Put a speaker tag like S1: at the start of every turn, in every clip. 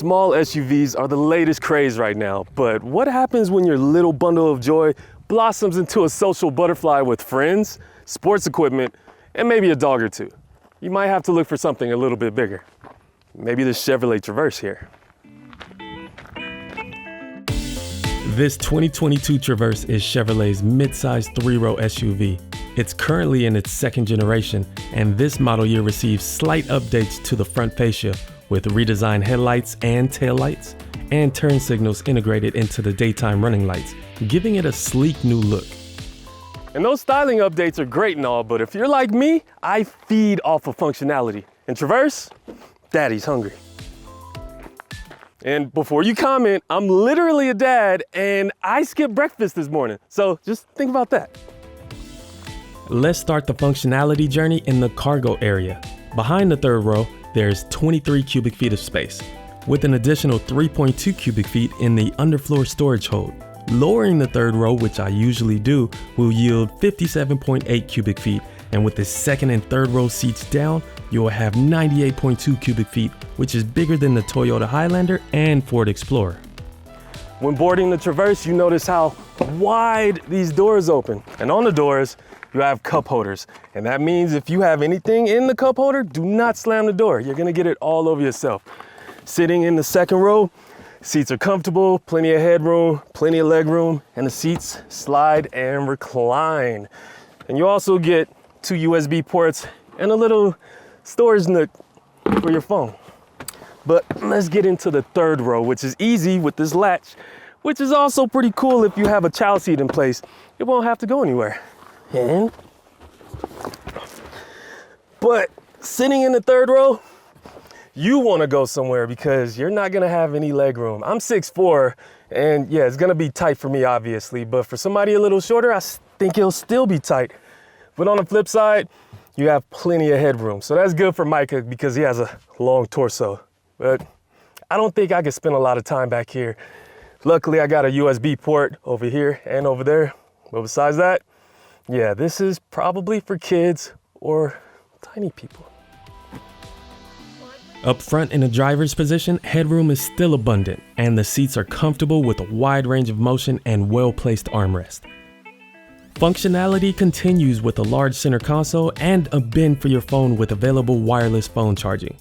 S1: Small SUVs are the latest craze right now, but what happens when your little bundle of joy blossoms into a social butterfly with friends, sports equipment, and maybe a dog or two? You might have to look for something a little bit bigger. Maybe the Chevrolet Traverse here.
S2: This 2022 Traverse is Chevrolet's midsize 3-row SUV. It's currently in its second generation, and this model year receives slight updates to the front fascia with redesigned headlights and taillights, and turn signals integrated into the daytime running lights, giving it a sleek new look.
S1: And those styling updates are great and all, but if you're like me, I feed off of functionality. And Traverse, Daddy's hungry. And before you comment, I'm literally a dad and I skipped breakfast this morning. So just think about that.
S2: Let's start the functionality journey in the cargo area. Behind the third row, there's 23 cubic feet of space, with an additional 3.2 cubic feet in the underfloor storage hold. Lowering the third row, which I usually do, will yield 57.8 cubic feet, and with the second and third row seats down, you will have 98.2 cubic feet, which is bigger than the Toyota Highlander and Ford Explorer.
S1: When boarding the Traverse, you notice how wide these doors open. And on the doors, you have cup holders. And that means if you have anything in the cup holder, do not slam the door. You're gonna get it all over yourself. Sitting in the second row, seats are comfortable, plenty of headroom, plenty of leg room, and the seats slide and recline. And you also get 2 USB ports and a little storage nook for your phone. But let's get into the third row, which is easy with this latch, which is also pretty cool if you have a child seat in place. It won't have to go anywhere. But sitting in the third row, you want to go somewhere because you're not going to have any leg room. I'm 6'4", and yeah, it's going to be tight for me, obviously. But for somebody a little shorter, I think it'll still be tight. But on the flip side, you have plenty of headroom. So that's good for Micah because he has a long torso. But I don't think I could spend a lot of time back here. Luckily, I got a USB port over here and over there. But besides that, yeah, this is probably for kids or tiny people.
S2: Up front in the driver's position, headroom is still abundant, and the seats are comfortable with a wide range of motion and well-placed armrest. Functionality continues with a large center console and a bin for your phone with available wireless phone charging.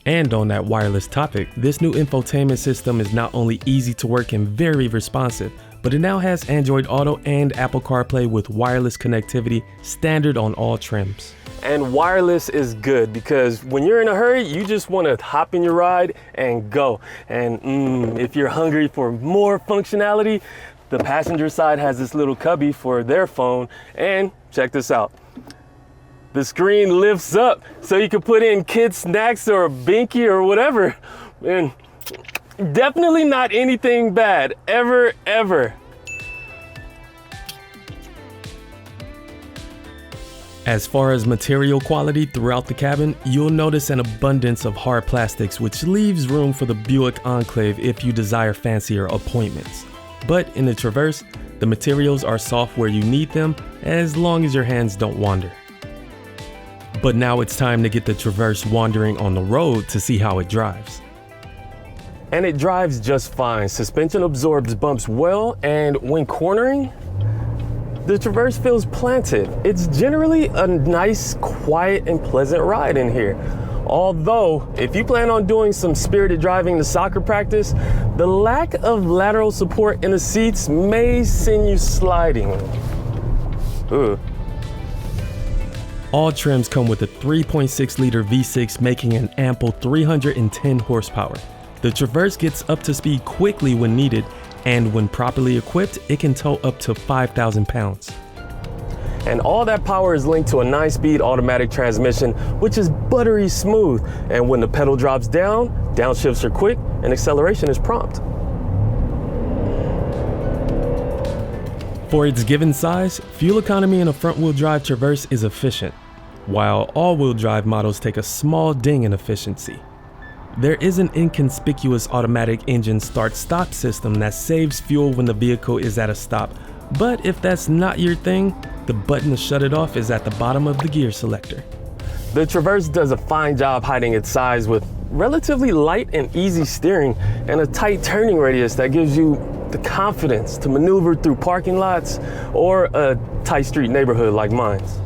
S2: And on that wireless topic, this new infotainment system is not only easy to work and very responsive, but it now has Android Auto and Apple CarPlay with wireless connectivity standard on all trims.
S1: And wireless is good because when you're in a hurry, you just want to hop in your ride and go. And if you're hungry for more functionality, the passenger side has this little cubby for their phone. And check this out. The screen lifts up so you can put in kids snacks or a binky or whatever. And definitely not anything bad, ever.
S2: As far as material quality throughout the cabin, you'll notice an abundance of hard plastics, which leaves room for the Buick Enclave if you desire fancier appointments. But in the Traverse, the materials are soft where you need them, as long as your hands don't wander. But now it's time to get the Traverse wandering on the road to see how it drives.
S1: And it drives just fine. Suspension absorbs bumps well, and when cornering, the Traverse feels planted. It's generally a nice, quiet, and pleasant ride in here. Although, if you plan on doing some spirited driving to soccer practice, the lack of lateral support in the seats may send you sliding. Ugh.
S2: All trims come with a 3.6-liter V6, making an ample 310 horsepower. The Traverse gets up to speed quickly when needed, and when properly equipped, it can tow up to 5,000 pounds.
S1: And all that power is linked to a 9-speed automatic transmission, which is buttery smooth. And when the pedal drops down, downshifts are quick and acceleration is prompt.
S2: For its given size, fuel economy in a front-wheel drive Traverse is efficient, while all-wheel drive models take a small ding in efficiency. There is an inconspicuous automatic engine start-stop system that saves fuel when the vehicle is at a stop, but if that's not your thing, the button to shut it off is at the bottom of the gear selector.
S1: The Traverse does a fine job hiding its size with relatively light and easy steering and a tight turning radius that gives you the confidence to maneuver through parking lots or a tight street neighborhood like mine's.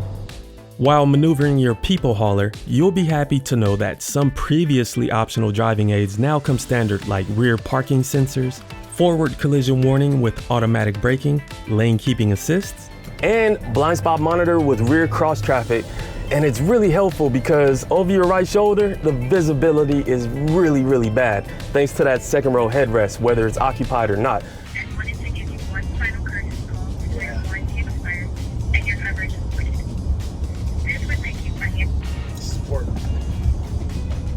S2: While maneuvering your people hauler, you'll be happy to know that some previously optional driving aids now come standard, like rear parking sensors, forward collision warning with automatic braking, lane keeping assists,
S1: and blind spot monitor with rear cross traffic. And it's really helpful because over your right shoulder, the visibility is really, really bad, thanks to that second row headrest, whether it's occupied or not.
S3: And wanted to give you one final courtesy call before your warranty expires and your coverage is voided. This would make you financially support.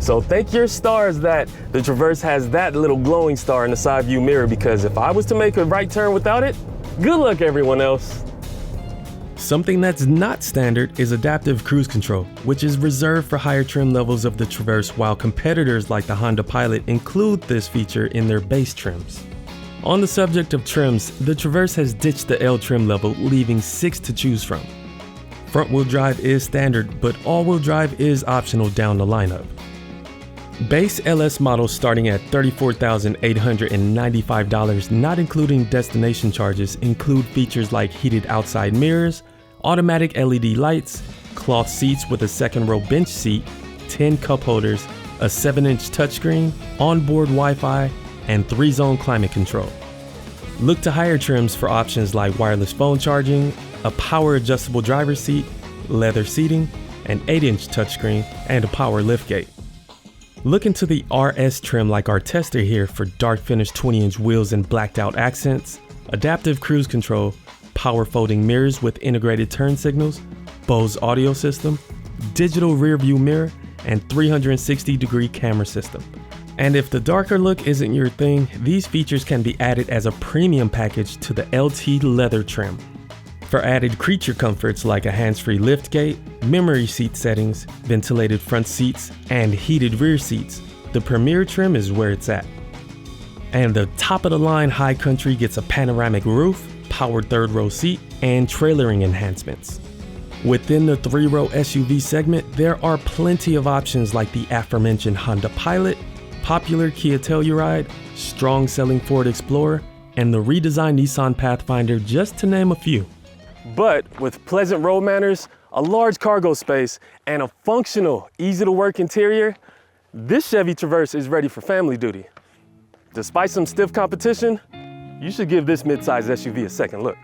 S1: So thank your stars that the Traverse has that little glowing star in the side view mirror, because if I was to make a right turn without it, good luck everyone else.
S2: Something that's not standard is adaptive cruise control, which is reserved for higher trim levels of the Traverse, while competitors like the Honda Pilot include this feature in their base trims. On the subject of trims, the Traverse has ditched the L trim level, leaving 6 to choose from. Front-wheel drive is standard, but all-wheel drive is optional down the lineup. Base LS models starting at $34,895, not including destination charges, include features like heated outside mirrors, automatic LED lights, cloth seats with a second row bench seat, 10 cup holders, a 7-inch touchscreen, onboard Wi-Fi, and 3-zone climate control. Look to higher trims for options like wireless phone charging, a power adjustable driver's seat, leather seating, an 8-inch touchscreen, and a power liftgate. Look into the RS trim like our tester here for dark finish 20-inch wheels and blacked out accents, adaptive cruise control, power folding mirrors with integrated turn signals, Bose audio system, digital rear view mirror, and 360-degree camera system. And if the darker look isn't your thing, these features can be added as a premium package to the LT leather trim. For added creature comforts like a hands-free liftgate, memory seat settings, ventilated front seats, and heated rear seats, the Premier trim is where it's at. And the top-of-the-line High Country gets a panoramic roof, powered third-row seat, and trailering enhancements. Within the 3-row SUV segment, there are plenty of options like the aforementioned Honda Pilot, popular Kia Telluride, strong-selling Ford Explorer, and the redesigned Nissan Pathfinder, just to name a few.
S1: But with pleasant road manners, a large cargo space, and a functional, easy-to-work interior, this Chevy Traverse is ready for family duty. Despite some stiff competition, you should give this midsize SUV a second look.